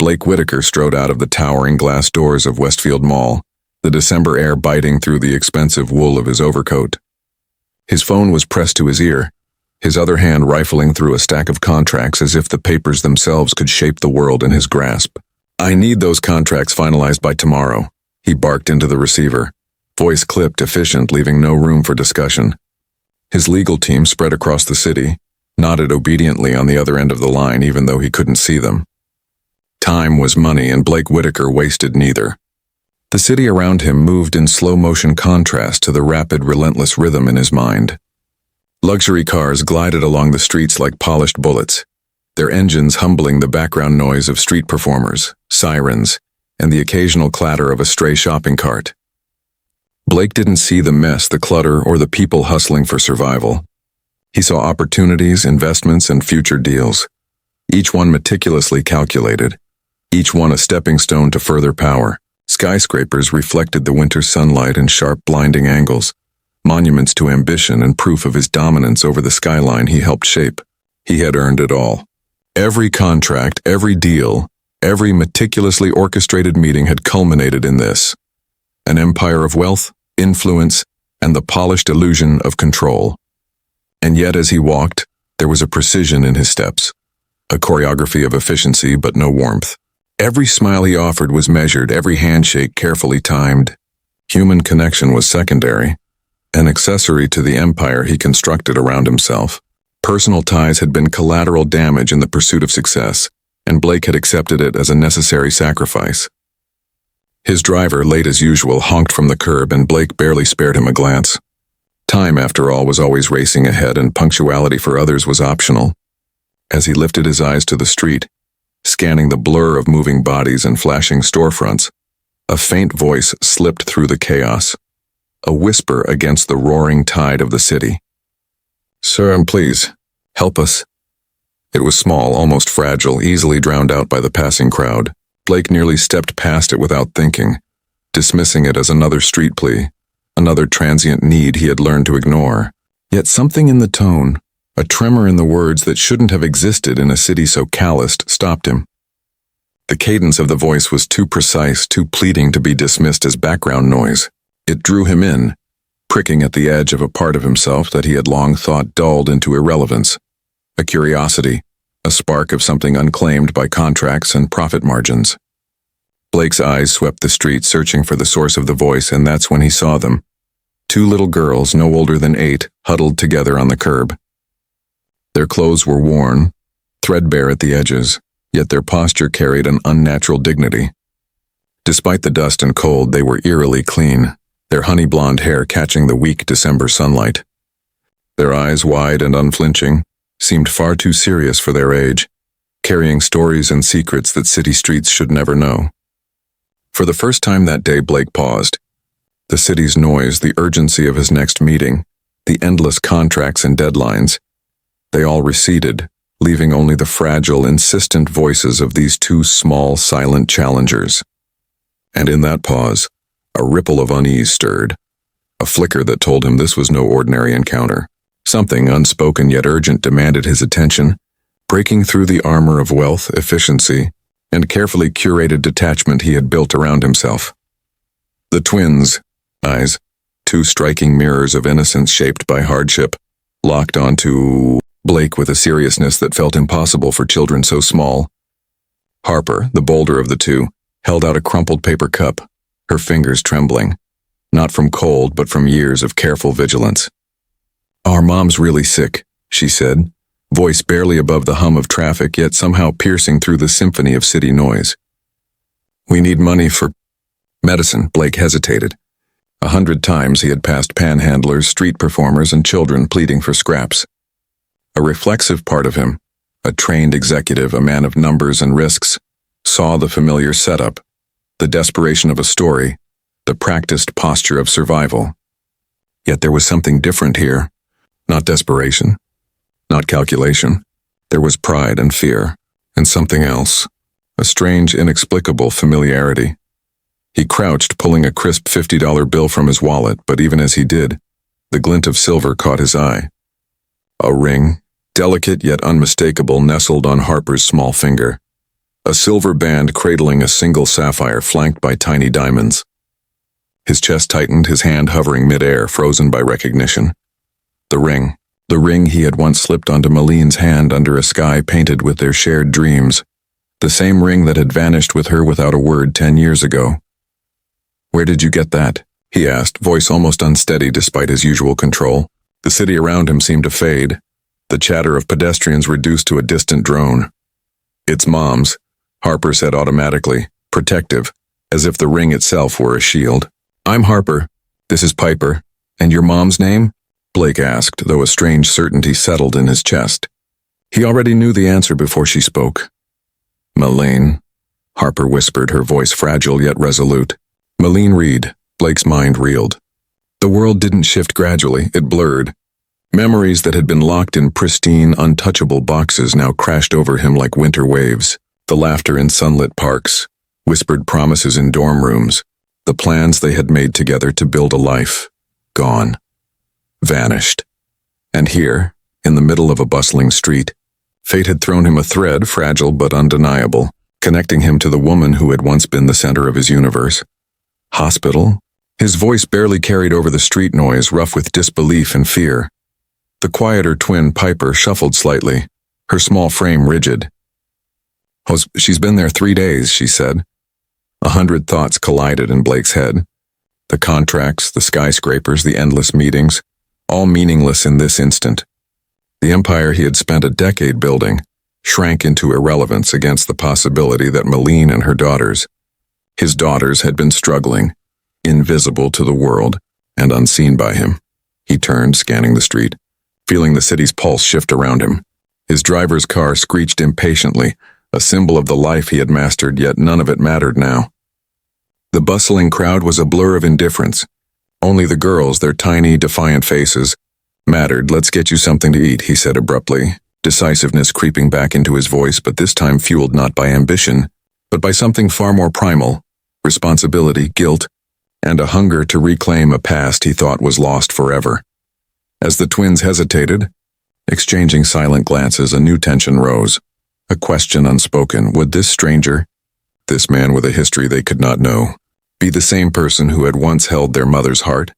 Blake Whitaker strode out of the towering glass doors of Westfield Mall, the December air biting through the expensive wool of his overcoat. His phone was pressed to his ear, his other hand rifling through a stack of contracts as if the papers themselves could shape the world in his grasp. "I need those contracts finalized by tomorrow," he barked into the receiver, voice clipped, efficient, leaving no room for discussion. His legal team, spread across the city, nodded obediently on the other end of the line even though he couldn't see them. Time was money, and Blake Whitaker wasted neither. The city around him moved in slow-motion contrast to the rapid, relentless rhythm in his mind. Luxury cars glided along the streets like polished bullets, their engines humbling the background noise of street performers, sirens, and the occasional clatter of a stray shopping cart. Blake didn't see the mess, the clutter, or the people hustling for survival. He saw opportunities, investments, and future deals, each one meticulously calculated, each one a stepping stone to further power. Skyscrapers reflected the winter sunlight in sharp, blinding angles, monuments to ambition and proof of his dominance over the skyline he helped shape. He had earned it all. Every contract, every deal, every meticulously orchestrated meeting had culminated in this: an empire of wealth, influence, and the polished illusion of control. And yet as he walked, there was a precision in his steps, a choreography of efficiency but no warmth. Every smile he offered was measured, every handshake carefully timed. Human connection was secondary, an accessory to the empire he constructed around himself. Personal ties had been collateral damage in the pursuit of success, and Blake had accepted it as a necessary sacrifice. His driver, late as usual, honked from the curb, and Blake barely spared him a glance. Time, after all, was always racing ahead, and punctuality for others was optional. As he lifted his eyes to the street, scanning the blur of moving bodies and flashing storefronts, a faint voice slipped through the chaos, a whisper against the roaring tide of the city. "Sir, please, help us." It was small, almost fragile, easily drowned out by the passing crowd. Blake nearly stepped past it without thinking, dismissing it as another street plea, another transient need he had learned to ignore. Yet something in the tone, a tremor in the words that shouldn't have existed in a city so calloused, stopped him. The cadence of the voice was too precise, too pleading to be dismissed as background noise. It drew him in, pricking at the edge of a part of himself that he had long thought dulled into irrelevance, a curiosity, a spark of something unclaimed by contracts and profit margins. Blake's eyes swept the street, searching for the source of the voice, and that's when he saw them. Two little girls, no older than 8, huddled together on the curb. Their clothes were worn, threadbare at the edges, yet their posture carried an unnatural dignity. Despite the dust and cold, they were eerily clean, their honey-blonde hair catching the weak December sunlight. Their eyes, wide and unflinching, seemed far too serious for their age, carrying stories and secrets that city streets should never know. For the first time that day, Blake paused. The city's noise, the urgency of his next meeting, the endless contracts and deadlines, they all receded, leaving only the fragile, insistent voices of these two small, silent challengers. And in that pause, a ripple of unease stirred, a flicker that told him this was no ordinary encounter. Something unspoken yet urgent demanded his attention, breaking through the armor of wealth, efficiency, and carefully curated detachment he had built around himself. The twins' eyes, two striking mirrors of innocence shaped by hardship, locked onto Blake with a seriousness that felt impossible for children so small. Harper, the bolder of the two, held out a crumpled paper cup, her fingers trembling, not from cold but from years of careful vigilance. "Our mom's really sick," she said, voice barely above the hum of traffic yet somehow piercing through the symphony of city noise. "We need money for medicine." Blake hesitated. 100 times he had passed panhandlers, street performers, and children pleading for scraps. A reflexive part of him, a trained executive, a man of numbers and risks, saw the familiar setup, the desperation of a story, the practiced posture of survival. Yet there was something different here. Not desperation, not calculation. There was pride and fear, and something else, a strange, inexplicable familiarity. He crouched, pulling a crisp $50 bill from his wallet, but even as he did, the glint of silver caught his eye. A ring, delicate yet unmistakable, nestled on Harper's small finger. a silver band cradling a single sapphire flanked by tiny diamonds. His chest tightened, his hand hovering mid-air, frozen by recognition. The ring he had once slipped onto Maline's hand under a sky painted with their shared dreams. The same ring that had vanished with her without a word 10 years ago. "Where did you get that?" he asked, voice almost unsteady despite his usual control. The city around him seemed to fade, the chatter of pedestrians reduced to a distant drone. "It's Mom's," Harper said automatically, protective, as if the ring itself were a shield. "I'm Harper. This is Piper. And your mom's name?" Blake asked, though a strange certainty settled in his chest. He already knew the answer before she spoke. "Malene," Harper whispered, her voice fragile yet resolute. "Malene Reed." Blake's mind reeled. The world didn't shift gradually, it blurred. Memories that had been locked in pristine, untouchable boxes now crashed over him like winter waves. The laughter in sunlit parks, whispered promises in dorm rooms, the plans they had made together to build a life. Gone. Vanished. And here, in the middle of a bustling street, fate had thrown him a thread, fragile but undeniable, connecting him to the woman who had once been the center of his universe. Hospital? His voice barely carried over the street noise, rough with disbelief and fear. The quieter twin Piper shuffled slightly, her small frame rigid. "She's been there 3 days," she said. 100 thoughts collided in Blake's head. The contracts, the skyscrapers, the endless meetings, all meaningless in this instant. The empire he had spent a decade building shrank into irrelevance against the possibility that Malene and her daughters, his daughters, had been struggling, invisible to the world and unseen by him. He turned, scanning the street, feeling the city's pulse shift around him. His driver's car screeched impatiently, a symbol of the life he had mastered, yet none of it mattered now. The bustling crowd was a blur of indifference. Only the girls, their tiny, defiant faces, mattered. "Let's get you something to eat," he said abruptly, decisiveness creeping back into his voice, but this time fueled not by ambition, but by something far more primal: responsibility, guilt, and a hunger to reclaim a past he thought was lost forever. As the twins hesitated, exchanging silent glances, a new tension rose. A question unspoken: would this stranger, this man with a history they could not know, be the same person who had once held their mother's heart?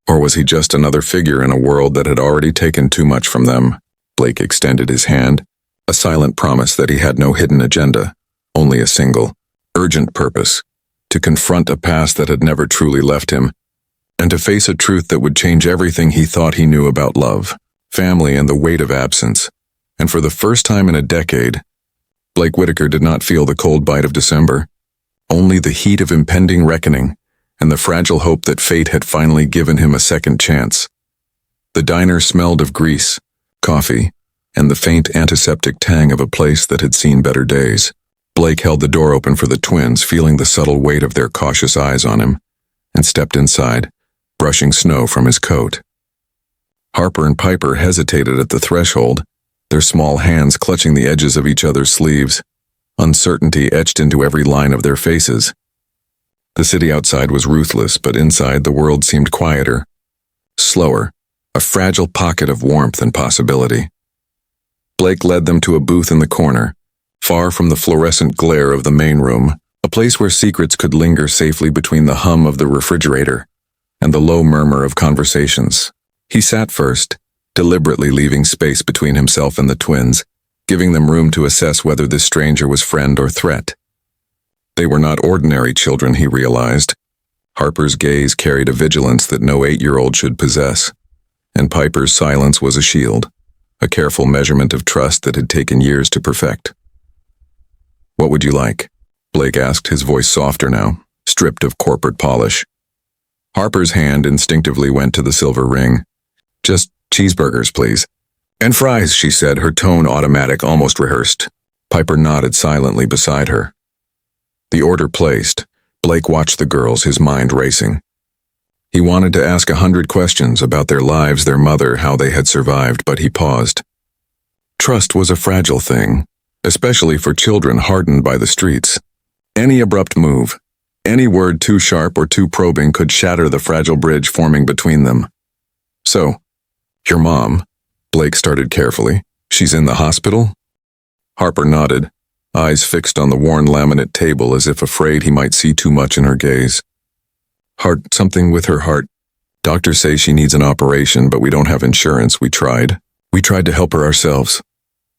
Or was he just another figure in a world that had already taken too much from them? Blake extended his hand, a silent promise that he had no hidden agenda, only a single, urgent purpose: to confront a past that had never truly left him, and to face a truth that would change everything he thought he knew about love, family, and the weight of absence. And for the first time in a decade, Blake Whitaker did not feel the cold bite of December, only the heat of impending reckoning and the fragile hope that fate had finally given him a second chance. The diner smelled of grease, coffee, and the faint antiseptic tang of a place that had seen better days. Blake held the door open for the twins, feeling the subtle weight of their cautious eyes on him, and stepped inside, brushing snow from his coat. Harper and Piper hesitated at the threshold, their small hands clutching the edges of each other's sleeves, uncertainty etched into every line of their faces. The city outside was ruthless, but inside the world seemed quieter, slower, a fragile pocket of warmth and possibility. Blake led them to a booth in the corner, far from the fluorescent glare of the main room, a place where secrets could linger safely between the hum of the refrigerator and the low murmur of conversations. He sat first, deliberately leaving space between himself and the twins, giving them room to assess whether this stranger was friend or threat. They were not ordinary children, he realized. Harper's gaze carried a vigilance that no 8-year-old should possess, and Piper's silence was a shield, a careful measurement of trust that had taken years to perfect. "What would you like?" Blake asked, his voice softer now, stripped of corporate polish. Harper's hand instinctively went to the silver ring. "Just cheeseburgers, please." "And fries," she said, her tone automatic, almost rehearsed. Piper nodded silently beside her. The order placed, Blake watched the girls, his mind racing. He wanted to ask 100 questions about their lives, their mother, how they had survived, but he paused. Trust was a fragile thing, especially for children hardened by the streets. Any abrupt move, any word too sharp or too probing could shatter the fragile bridge forming between them. "So, your mom," Blake started carefully, "she's in the hospital?" Harper nodded, eyes fixed on the worn laminate table as if afraid he might see too much in her gaze. Something with her heart. Doctors say she needs an operation, but we don't have insurance. We tried to help her ourselves.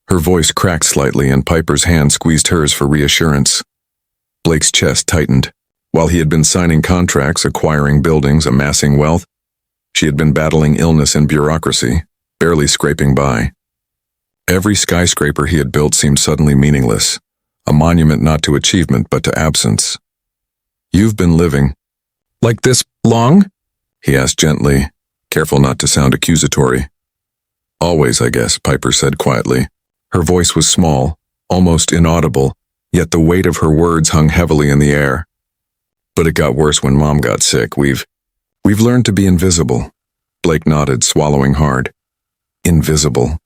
Her voice cracked slightly and Piper's hand squeezed hers for reassurance. Blake's chest tightened. While he had been signing contracts, acquiring buildings, amassing wealth, she had been battling illness and bureaucracy, barely scraping by. Every skyscraper he had built seemed suddenly meaningless, a monument not to achievement but to absence. "You've been living like this long?" he asked gently, careful not to sound accusatory. "Always, I guess," Piper said quietly. Her voice was small, almost inaudible, yet the weight of her words hung heavily in the air. "But it got worse when Mom got sick. We've learned to be invisible." Blake nodded, swallowing hard. Invisible.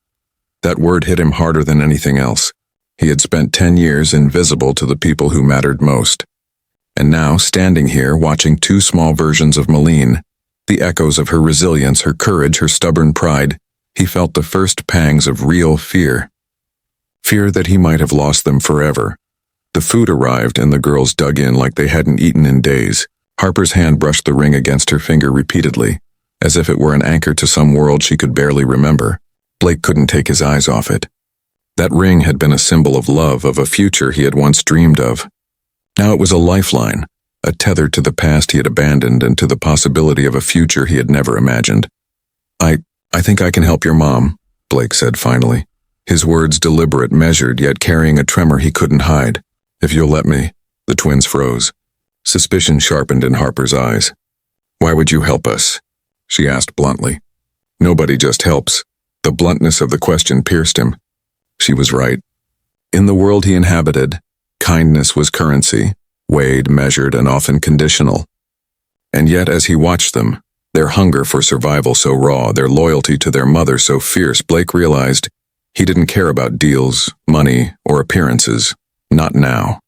That word hit him harder than anything else. He had spent 10 years invisible to the people who mattered most. And now, standing here, watching two small versions of Millionaire, the echoes of her resilience, her courage, her stubborn pride, he felt the first pangs of real fear. Fear that he might have lost them forever. The food arrived and the girls dug in like they hadn't eaten in days. Harper's hand brushed the ring against her finger repeatedly, as if it were an anchor to some world she could barely remember. Blake couldn't take his eyes off it. That ring had been a symbol of love, of a future he had once dreamed of. Now it was a lifeline, a tether to the past he had abandoned and to the possibility of a future he had never imagined. I think I can help your mom," Blake said finally. His words deliberate, measured, yet carrying a tremor he couldn't hide. "If you'll let me." The twins froze. Suspicion sharpened in Harper's eyes. "Why would you help us?" she asked bluntly. "Nobody just helps." The bluntness of the question pierced him. She was right. In the world he inhabited, kindness was currency, weighed, measured, and often conditional. And yet as he watched them, their hunger for survival so raw, their loyalty to their mother so fierce, Blake realized he didn't care about deals, money, or appearances. Not now.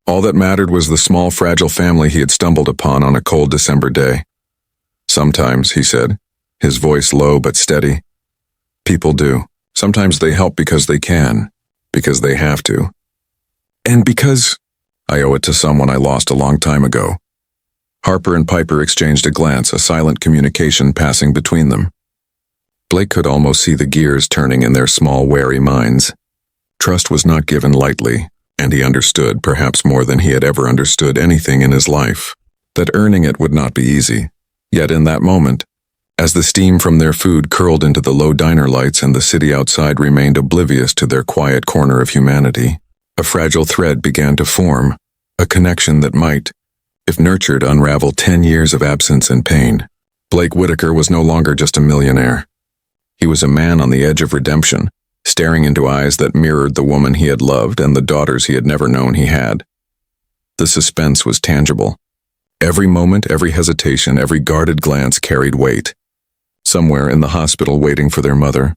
All that mattered was the small, fragile family he had stumbled upon on a cold December day. "Sometimes," he said, his voice low but steady, "people do. Sometimes they help because they can, because they have to. And because I owe it to someone I lost a long time ago." Harper and Piper exchanged a glance, a silent communication passing between them. Blake could almost see the gears turning in their small, wary minds. Trust was not given lightly, and he understood, perhaps more than he had ever understood anything in his life, that earning it would not be easy. Yet in that moment, as the steam from their food curled into the low diner lights and the city outside remained oblivious to their quiet corner of humanity, a fragile thread began to form, a connection that might, if nurtured, unravel 10 years of absence and pain. Blake Whitaker was no longer just a millionaire. He was a man on the edge of redemption, staring into eyes that mirrored the woman he had loved and the daughters he had never known he had. The suspense was tangible. Every moment, every hesitation, every guarded glance carried weight. Somewhere in the hospital waiting for their mother,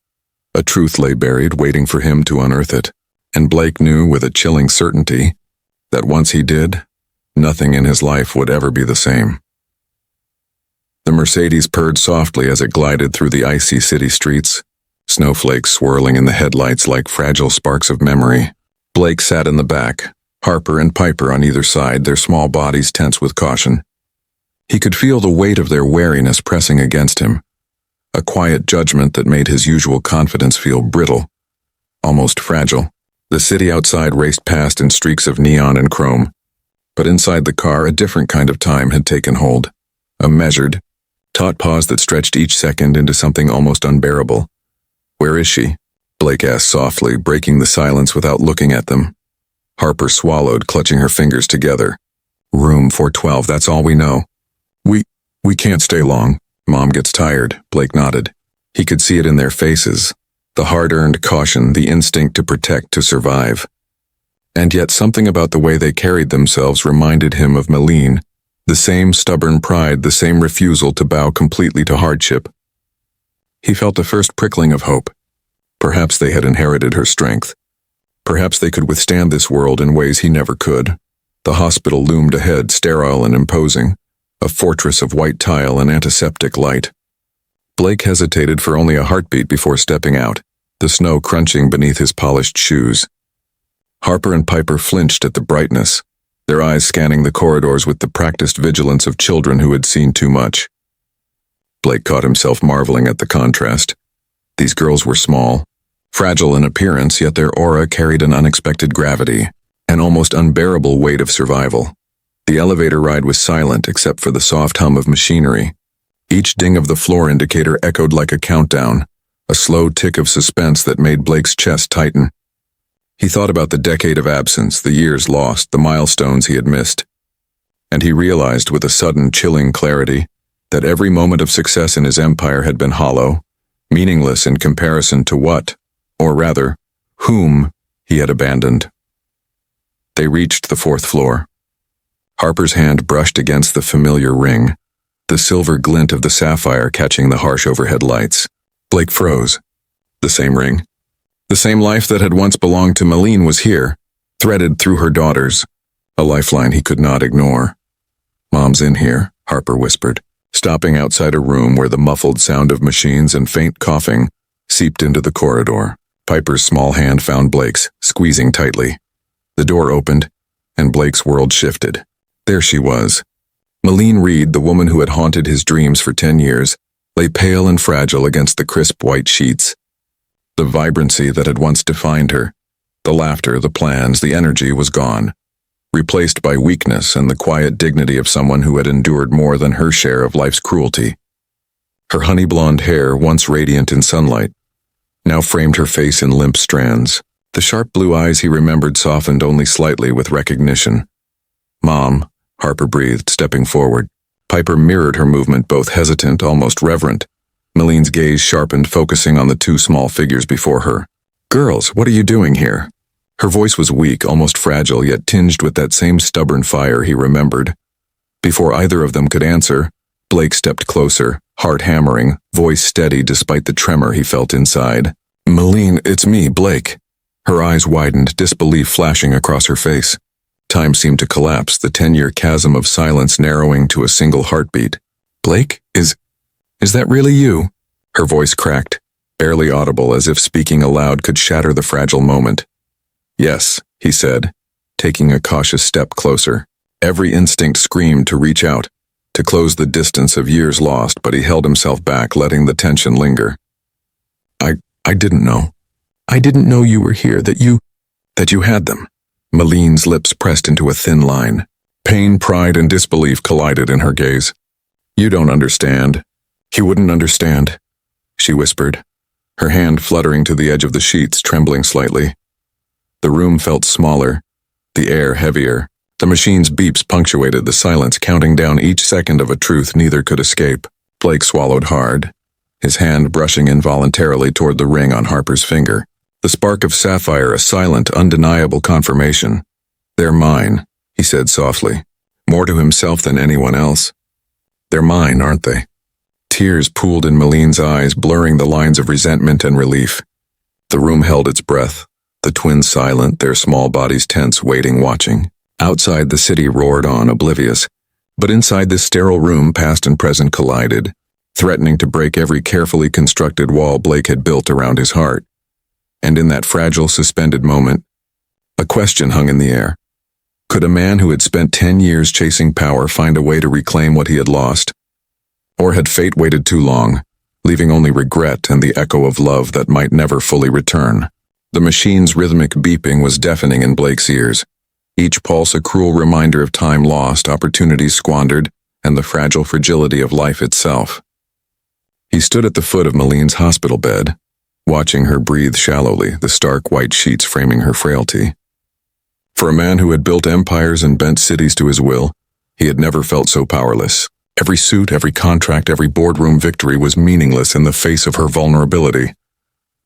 a truth lay buried, waiting for him to unearth it. And Blake knew with a chilling certainty that once he did, nothing in his life would ever be the same. The Mercedes purred softly as it glided through the icy city streets, snowflakes swirling in the headlights like fragile sparks of memory. Blake sat in the back, Harper and Piper on either side, their small bodies tense with caution. He could feel the weight of their wariness pressing against him, a quiet judgment that made his usual confidence feel brittle, almost fragile. The city outside raced past in streaks of neon and chrome, but inside the car a different kind of time had taken hold, a measured, taut pause that stretched each second into something almost unbearable. "Where is she?" Blake asked softly, breaking the silence without looking at them. Harper swallowed, clutching her fingers together. "Room 412, that's all we know." We can't stay long. Mom gets tired," Blake nodded. He could see it in their faces, the hard-earned caution, the instinct to protect, to survive. And yet something about the way they carried themselves reminded him of Millionaire, the same stubborn pride, the same refusal to bow completely to hardship. He felt a first prickling of hope. Perhaps they had inherited her strength. Perhaps they could withstand this world in ways he never could. The hospital loomed ahead, sterile and imposing, a fortress of white tile and antiseptic light. Blake hesitated for only a heartbeat before stepping out, the snow crunching beneath his polished shoes. Harper and Piper flinched at the brightness, their eyes scanning the corridors with the practiced vigilance of children who had seen too much. Blake caught himself marveling at the contrast. These girls were small, fragile in appearance, yet their aura carried an unexpected gravity, an almost unbearable weight of survival. The elevator ride was silent except for the soft hum of machinery. Each ding of the floor indicator echoed like a countdown, a slow tick of suspense that made Blake's chest tighten. He thought about the decade of absence, the years lost, the milestones he had missed. And he realized with a sudden, chilling clarity that every moment of success in his empire had been hollow, meaningless in comparison to what, or rather, whom, he had abandoned. They reached the 4th floor. Harper's hand brushed against the familiar ring, the silver glint of the sapphire catching the harsh overhead lights. Blake froze. The same ring. The same life that had once belonged to Millionaire was here, threaded through her daughters, a lifeline he could not ignore. "Mom's in here," Harper whispered, stopping outside a room where the muffled sound of machines and faint coughing seeped into the corridor. Piper's small hand found Blake's, squeezing tightly. The door opened, and Blake's world shifted. There she was. Millionaire Reed, the woman who had haunted his dreams for 10 years, lay pale and fragile against the crisp white sheets. The vibrancy that had once defined her, the laughter, the plans, the energy was gone, replaced by weakness and the quiet dignity of someone who had endured more than her share of life's cruelty. Her honey-blonde hair, once radiant in sunlight, now framed her face in limp strands. The sharp blue eyes he remembered softened only slightly with recognition. "Mom," Harper breathed, stepping forward. Piper mirrored her movement, both hesitant, almost reverent. Millionaires' gaze sharpened, focusing on the 2 small figures before her. "Girls, what are you doing here?" Her voice was weak, almost fragile, yet tinged with that same stubborn fire he remembered. Before either of them could answer, Blake stepped closer, heart hammering, voice steady despite the tremor he felt inside. "Millionaire, it's me, Blake." Her eyes widened, disbelief flashing across her face. Time seemed to collapse, the 10-year chasm of silence narrowing to a single heartbeat. "Blake, is that really you?" Her voice cracked, barely audible, as if speaking aloud could shatter the fragile moment. "Yes," he said, taking a cautious step closer. Every instinct screamed to reach out, to close the distance of years lost, but he held himself back, letting the tension linger. I didn't know. I didn't know you were here, that you had them." Millionaires' lips pressed into a thin line. Pain, pride, and disbelief collided in her gaze. "You don't understand. He wouldn't understand," she whispered, her hand fluttering to the edge of the sheets, trembling slightly. The room felt smaller, the air heavier. The machine's beeps punctuated the silence, counting down each second of a truth neither could escape. Blake swallowed hard, his hand brushing involuntarily toward the ring on Harper's finger. The spark of sapphire, a silent, undeniable confirmation. "They're mine," he said softly, more to himself than anyone else. "They're mine, aren't they?" Tears pooled in Millionaires' eyes, blurring the lines of resentment and relief. The room held its breath, the twins silent, their small bodies tense, waiting, watching. Outside, the city roared on, oblivious. But inside this sterile room, past and present collided, threatening to break every carefully constructed wall Blake had built around his heart. And in that fragile, suspended moment, a question hung in the air. Could a man who had spent 10 years chasing power find a way to reclaim what he had lost? Or had fate waited too long, leaving only regret and the echo of love that might never fully return? The machine's rhythmic beeping was deafening in Blake's ears, each pulse a cruel reminder of time lost, opportunities squandered, and the fragile fragility of life itself. He stood at the foot of Millionaires' hospital bed, watching her breathe shallowly, the stark white sheets framing her frailty. For a man who had built empires and bent cities to his will, he had never felt so powerless. Every suit, every contract, every boardroom victory was meaningless in the face of her vulnerability.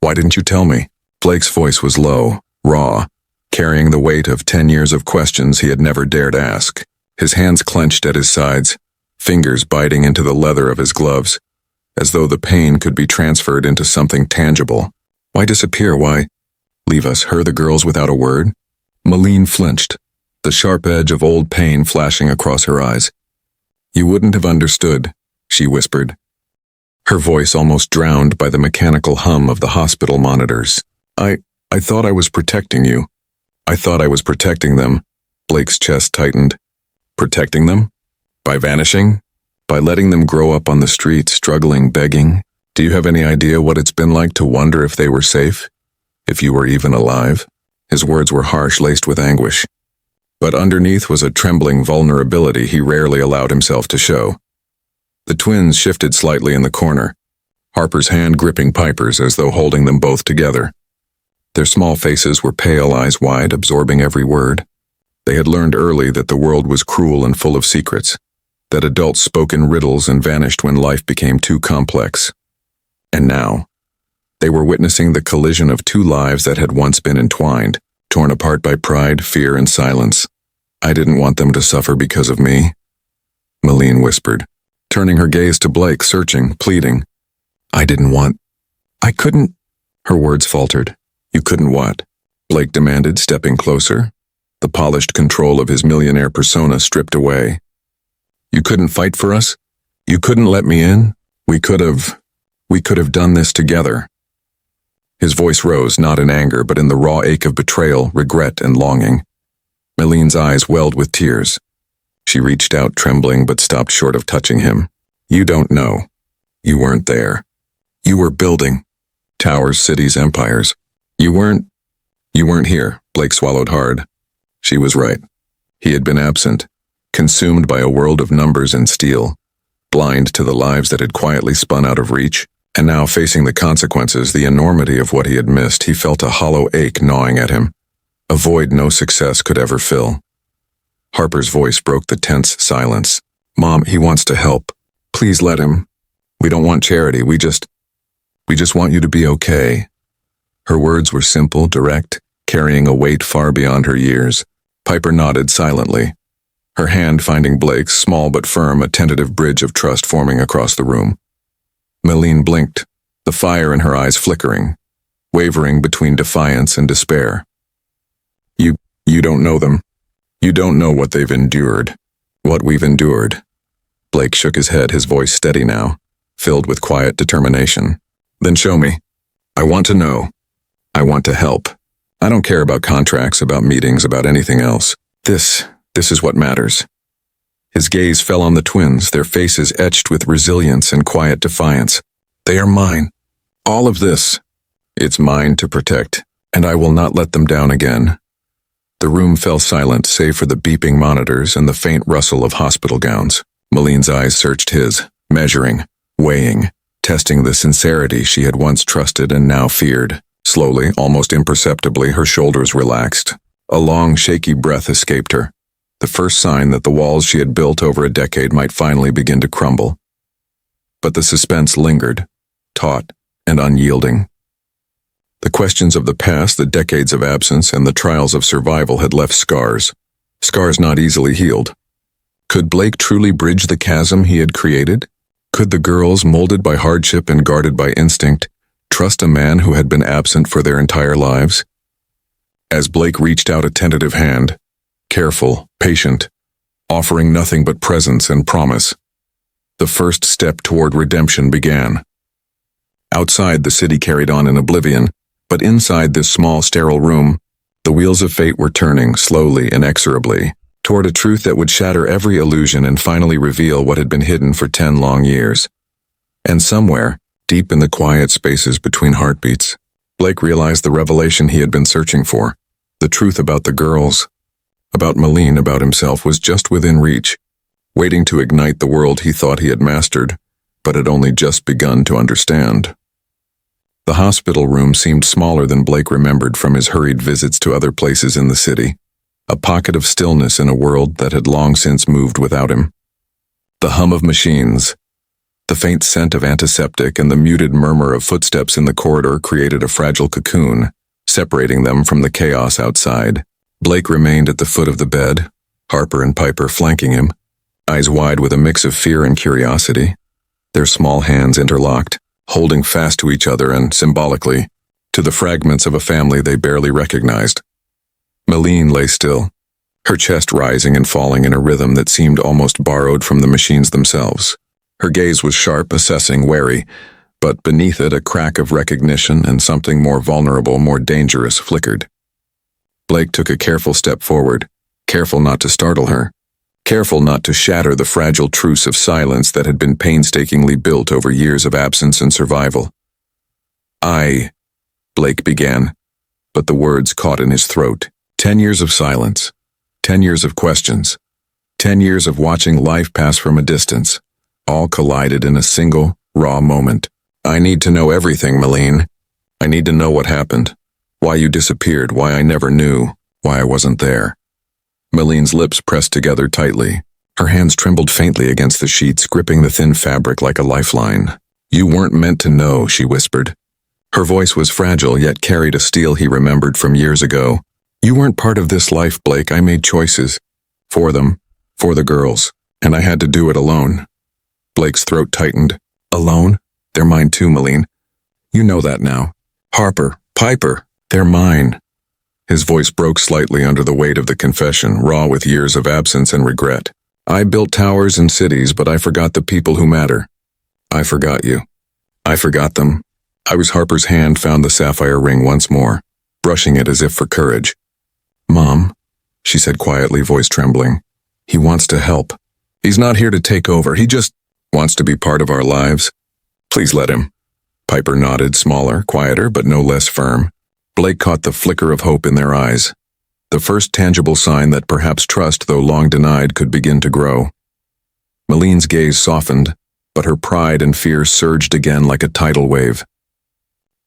"Why didn't you tell me?" Blake's voice was low, raw, carrying the weight of 10 years of questions he had never dared ask. His hands clenched at his sides, fingers biting into the leather of his gloves, as though the pain could be transferred into something tangible. "Why disappear? Why leave us, her, the girls, without a word?" Millionaire flinched, the sharp edge of old pain flashing across her eyes. "You wouldn't have understood," she whispered, her voice almost drowned by the mechanical hum of the hospital monitors. I thought I was protecting you. I thought I was protecting them. Blake's chest tightened. Protecting them? By vanishing? By letting them grow up on the street, struggling, begging? Do you have any idea what it's been like to wonder if they were safe? If you were even alive? His words were harsh, laced with anguish. But underneath was a trembling vulnerability he rarely allowed himself to show. The twins shifted slightly in the corner, Harper's hand gripping Piper's as though holding them both together. Their small faces were pale, eyes wide, absorbing every word. They had learned early that the world was cruel and full of secrets, that adults spoke in riddles and vanished when life became too complex. And now, they were witnessing the collision of two lives that had once been entwined, torn apart by pride, fear, and silence. I didn't want them to suffer because of me, Millionaire whispered, turning her gaze to Blake, searching, pleading. I couldn't. Her words faltered. You couldn't what? Blake demanded, stepping closer, the polished control of his millionaire persona stripped away. You couldn't fight for us? You couldn't let me in? We could have done this together. His voice rose, not in anger, but in the raw ache of betrayal, regret, and longing. Millie's eyes welled with tears. She reached out, trembling, but stopped short of touching him. You don't know. You weren't there. You were building. Towers, cities, empires. You weren't here. Blake swallowed hard. She was right. He had been absent, consumed by a world of numbers and steel, blind to the lives that had quietly spun out of reach, and now facing the consequences, the enormity of what he had missed, he felt a hollow ache gnawing at him, a void no success could ever fill. Harper's voice broke the tense silence. Mom, he wants to help. Please let him. We don't want charity, we just want you to be okay. Her words were simple, direct, carrying a weight far beyond her years. Piper nodded silently, her hand finding Blake's, small but firm, a tentative bridge of trust forming across the room. Millionaire blinked, the fire in her eyes flickering, wavering between defiance and despair. You don't know them. You don't know what they've endured, what we've endured. Blake shook his head, his voice steady now, filled with quiet determination. Then show me. I want to know. I want to help. I don't care about contracts, about meetings, about anything else. This is what matters. His gaze fell on the twins, their faces etched with resilience and quiet defiance. They are mine. All of this. It's mine to protect, and I will not let them down again. The room fell silent, save for the beeping monitors and the faint rustle of hospital gowns. Millie's eyes searched his, measuring, weighing, testing the sincerity she had once trusted and now feared. Slowly, almost imperceptibly, her shoulders relaxed. A long, shaky breath escaped her, the first sign that the walls she had built over a decade might finally begin to crumble. But the suspense lingered, taut and unyielding. The questions of the past, the decades of absence, and the trials of survival had left scars not easily healed. Could Blake truly bridge the chasm he had created? Could the girls, molded by hardship and guarded by instinct, trust a man who had been absent for their entire lives? As Blake reached out a tentative hand, careful, patient, offering nothing but presence and promise, the first step toward redemption began. Outside, the city carried on in oblivion, but inside this small, sterile room, the wheels of fate were turning, slowly, inexorably, toward a truth that would shatter every illusion and finally reveal what had been hidden for 10 long years. And somewhere, deep in the quiet spaces between heartbeats, Blake realized the revelation he had been searching for. The truth about the girls, about Millionaire, about himself, was just within reach, waiting to ignite the world he thought he had mastered, but had only just begun to understand. The hospital room seemed smaller than Blake remembered from his hurried visits to other places in the city, a pocket of stillness in a world that had long since moved without him. The hum of machines, the faint scent of antiseptic, and the muted murmur of footsteps in the corridor created a fragile cocoon, separating them from the chaos outside. Blake remained at the foot of the bed, Harper and Piper flanking him, eyes wide with a mix of fear and curiosity, their small hands interlocked, holding fast to each other and, symbolically, to the fragments of a family they barely recognized. Millionaire lay still, her chest rising and falling in a rhythm that seemed almost borrowed from the machines themselves. Her gaze was sharp, assessing, wary, but beneath it a crack of recognition and something more vulnerable, more dangerous flickered. Blake took a careful step forward, careful not to startle her, careful not to shatter the fragile truce of silence that had been painstakingly built over years of absence and survival. Blake began, but the words caught in his throat. 10 years of silence, 10 years of questions, 10 years of watching life pass from a distance, all collided in a single, raw moment. I need to know everything, Millionaire. I need to know what happened, why you disappeared, why I never knew, why I wasn't there. Millionaires' lips pressed together tightly. Her hands trembled faintly against the sheets, gripping the thin fabric like a lifeline. You weren't meant to know, she whispered. Her voice was fragile, yet carried a steel he remembered from years ago. You weren't part of this life, Blake. I made choices. For them, for the girls, and I had to do it alone. Blake's throat tightened. Alone? They're mine too, Millionaire. You know that now. Harper, Piper, they're mine. His voice broke slightly under the weight of the confession, raw with years of absence and regret. I built towers and cities, but I forgot the people who matter. I forgot you. I forgot them. Harper's hand found the sapphire ring once more, brushing it as if for courage. Mom, she said quietly, voice trembling. He wants to help. He's not here to take over. He just wants to be part of our lives. Please let him. Piper nodded, smaller, quieter, but no less firm. Blake caught the flicker of hope in their eyes. The first tangible sign that perhaps trust, though long denied, could begin to grow. Millionaires' gaze softened, but her pride and fear surged again like a tidal wave.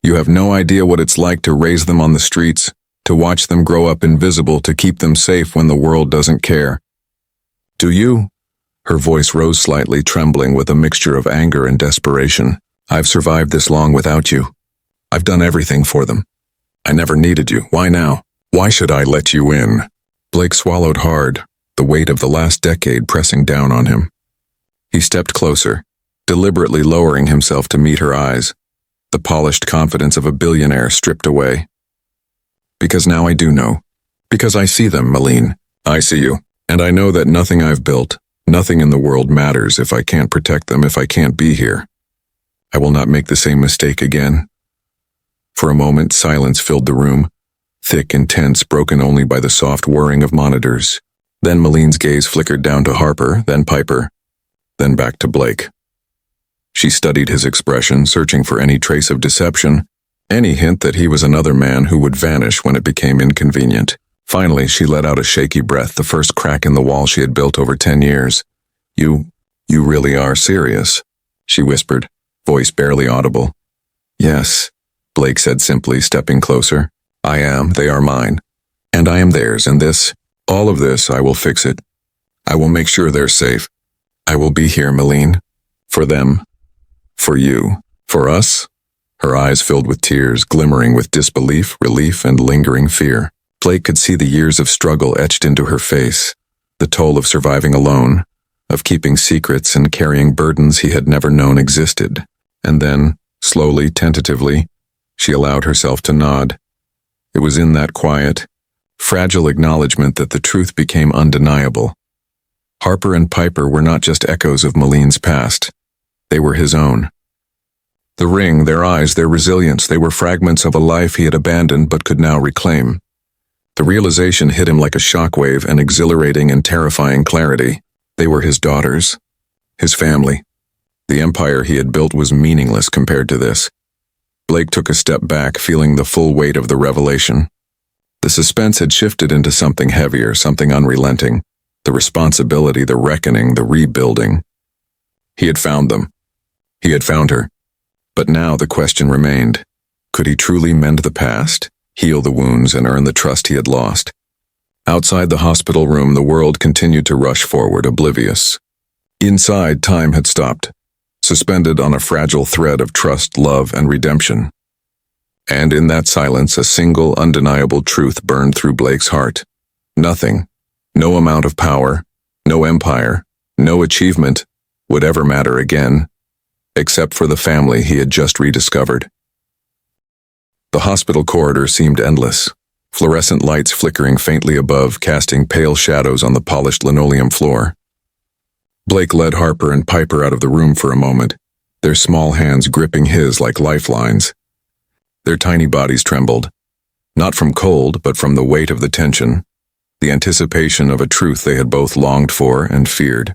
You have no idea what it's like to raise them on the streets, to watch them grow up invisible, to keep them safe when the world doesn't care. Do you? Her voice rose slightly, trembling with a mixture of anger and desperation. I've survived this long without you. I've done everything for them. I never needed you. Why now? Why should I let you in? Blake swallowed hard, the weight of the last decade pressing down on him. He stepped closer, deliberately lowering himself to meet her eyes, the polished confidence of a billionaire stripped away. Because now I do know. Because I see them, Millionaire. I see you. And I know that nothing I've built, nothing in the world matters if I can't protect them, if I can't be here. I will not make the same mistake again. For a moment, silence filled the room, thick and tense, broken only by the soft whirring of monitors. Then Millionaires' gaze flickered down to Harper, then Piper, then back to Blake. She studied his expression, searching for any trace of deception, any hint that he was another man who would vanish when it became inconvenient. Finally, she let out a shaky breath, the first crack in the wall she had built over 10 years. You really are serious, she whispered, voice barely audible. Yes, Blake said simply, stepping closer. I am, they are mine. And I am theirs, and all of this, I will fix it. I will make sure they're safe. I will be here, Millionaire. For them. For you. For us. Her eyes filled with tears, glimmering with disbelief, relief, and lingering fear. Blake could see the years of struggle etched into her face, the toll of surviving alone, of keeping secrets and carrying burdens he had never known existed. And then, slowly, tentatively, she allowed herself to nod. It was in that quiet, fragile acknowledgement that the truth became undeniable. Harper and Piper were not just echoes of Millionaires' past. They were his own. The ring, their eyes, their resilience, they were fragments of a life he had abandoned but could now reclaim. The realization hit him like a shockwave, an exhilarating and terrifying clarity. They were his daughters, his family. The empire he had built was meaningless compared to this. Blake took a step back, feeling the full weight of the revelation. The suspense had shifted into something heavier, something unrelenting. The responsibility, the reckoning, the rebuilding. He had found them. He had found her. But now the question remained. Could he truly mend the past, heal the wounds, and earn the trust he had lost? Outside the hospital room, the world continued to rush forward, oblivious. Inside, time had stopped, suspended on a fragile thread of trust, love, and redemption. And in that silence, a single, undeniable truth burned through Blake's heart. Nothing, no amount of power, no empire, no achievement, would ever matter again, except for the family he had just rediscovered. The hospital corridor seemed endless, fluorescent lights flickering faintly above, casting pale shadows on the polished linoleum floor. Blake led Harper and Piper out of the room for a moment, their small hands gripping his like lifelines. Their tiny bodies trembled. Not from cold, but from the weight of the tension, the anticipation of a truth they had both longed for and feared.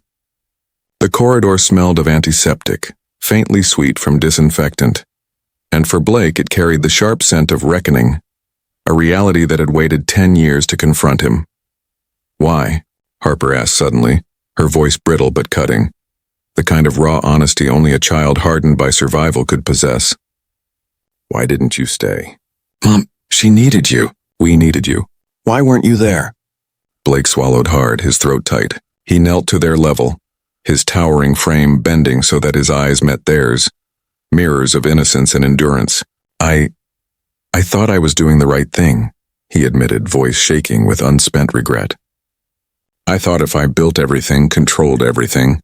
The corridor smelled of antiseptic, faintly sweet from disinfectant, and for Blake it carried the sharp scent of reckoning, a reality that had waited 10 years to confront him. "Why?" Harper asked suddenly, her voice brittle but cutting, the kind of raw honesty only a child hardened by survival could possess. "Why didn't you stay?" "Mom, she needed you." "We needed you. Why weren't you there?" Blake swallowed hard, his throat tight. He knelt to their level, his towering frame bending so that his eyes met theirs, mirrors of innocence and endurance. I thought I was doing the right thing," he admitted, voice shaking with unspent regret. "I thought if I built everything, controlled everything,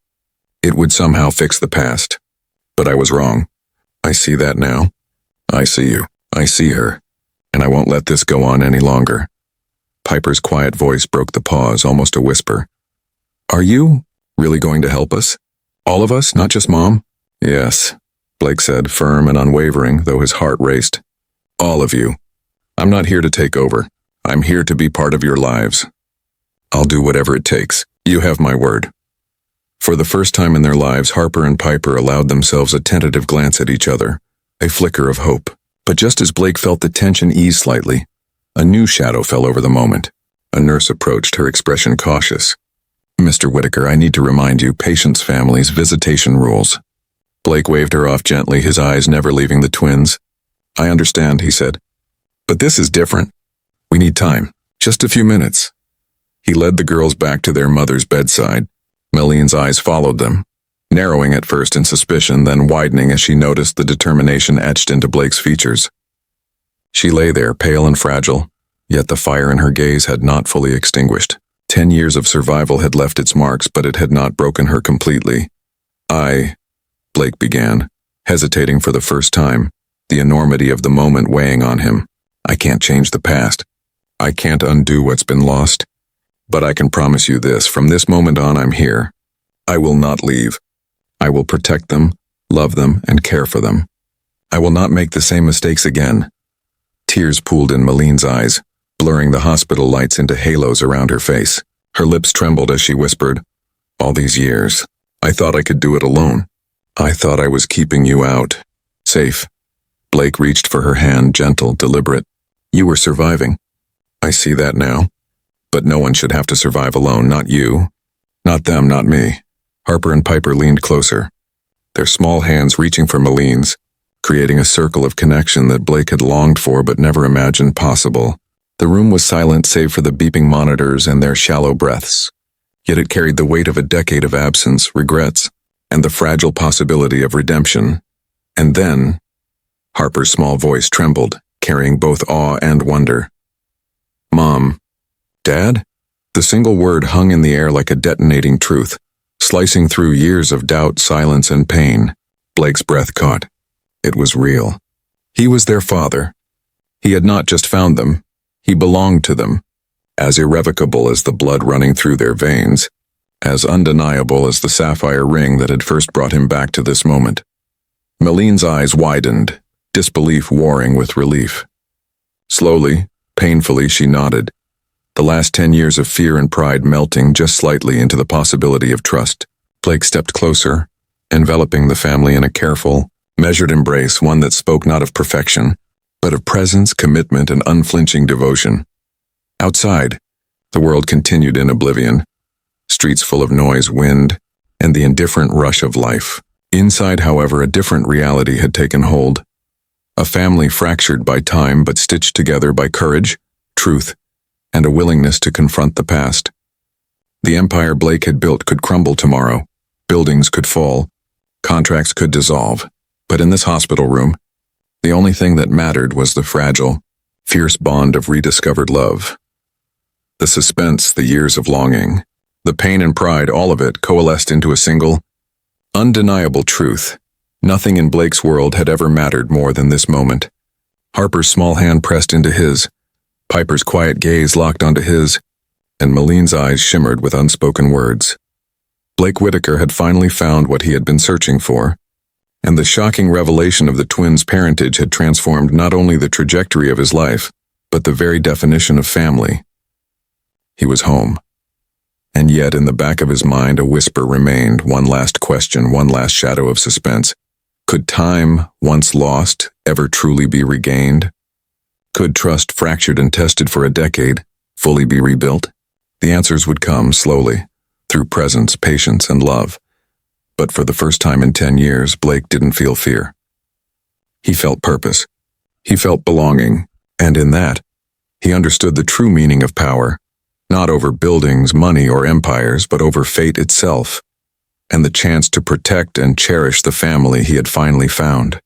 it would somehow fix the past. But I was wrong. I see that now. I see you. I see her. And I won't let this go on any longer." Piper's quiet voice broke the pause, almost a whisper. "Are you really going to help us? All of us, not just Mom?" "Yes," Blake said, firm and unwavering, though his heart raced. "All of you. I'm not here to take over. I'm here to be part of your lives. I'll do whatever it takes. You have my word." For the first time in their lives, Harper and Piper allowed themselves a tentative glance at each other, a flicker of hope. But just as Blake felt the tension ease slightly, a new shadow fell over the moment. A nurse approached, her expression cautious. "Mr. Whitaker, I need to remind you, patients' families, visitation rules." Blake waved her off gently, his eyes never leaving the twins. "I understand," he said. "But this is different. We need time. Just a few minutes." He led the girls back to their mother's bedside. Milline's eyes followed them, narrowing at first in suspicion, then widening as she noticed the determination etched into Blake's features. She lay there, pale and fragile, yet the fire in her gaze had not fully extinguished. 10 years of survival had left its marks, but it had not broken her completely. Blake began, hesitating for the first time, the enormity of the moment weighing on him. "I can't change the past. I can't undo what's been lost. But I can promise you this, from this moment on I'm here. I will not leave. I will protect them, love them, and care for them. I will not make the same mistakes again." Tears pooled in Milline's eyes, blurring the hospital lights into halos around her face. Her lips trembled as she whispered, "All these years, I thought I could do it alone. I thought I was keeping you out. Safe." Blake reached for her hand, gentle, deliberate. "You were surviving. I see that now. But no one should have to survive alone, not you. Not them, not me." Harper and Piper leaned closer, their small hands reaching for Milline's, creating a circle of connection that Blake had longed for but never imagined possible. The room was silent save for the beeping monitors and their shallow breaths, yet it carried the weight of a decade of absence, regrets, and the fragile possibility of redemption. And then, Harper's small voice trembled, carrying both awe and wonder. "Mom. Dad?" The single word hung in the air like a detonating truth, slicing through years of doubt, silence, and pain. Blake's breath caught. It was real. He was their father. He had not just found them. He belonged to them. As irrevocable as the blood running through their veins, as undeniable as the sapphire ring that had first brought him back to this moment. Milline's eyes widened, disbelief warring with relief. Slowly, painfully, she nodded, the last 10 years of fear and pride melting just slightly into the possibility of trust. Blake stepped closer, enveloping the family in a careful, measured embrace, one that spoke not of perfection, but of presence, commitment, and unflinching devotion. Outside, the world continued in oblivion, streets full of noise, wind, and the indifferent rush of life. Inside, however, a different reality had taken hold. A family fractured by time but stitched together by courage, truth, and a willingness to confront the past. The empire Blake had built could crumble tomorrow. Buildings could fall. Contracts could dissolve. But in this hospital room, the only thing that mattered was the fragile, fierce bond of rediscovered love. The suspense, the years of longing, the pain and pride, all of it coalesced into a single, undeniable truth. Nothing in Blake's world had ever mattered more than this moment. Harper's small hand pressed into his, Piper's quiet gaze locked onto his, and Milline's eyes shimmered with unspoken words. Blake Whitaker had finally found what he had been searching for, and the shocking revelation of the twins' parentage had transformed not only the trajectory of his life, but the very definition of family. He was home. And yet in the back of his mind a whisper remained, one last question, one last shadow of suspense. Could time, once lost, ever truly be regained? Could trust fractured and tested for a decade fully be rebuilt? The answers would come slowly, through presence, patience, and love. But for the first time in 10 years, Blake didn't feel fear. He felt purpose. He felt belonging, and in that, he understood the true meaning of power, not over buildings, money, or empires, but over fate itself, and the chance to protect and cherish the family he had finally found.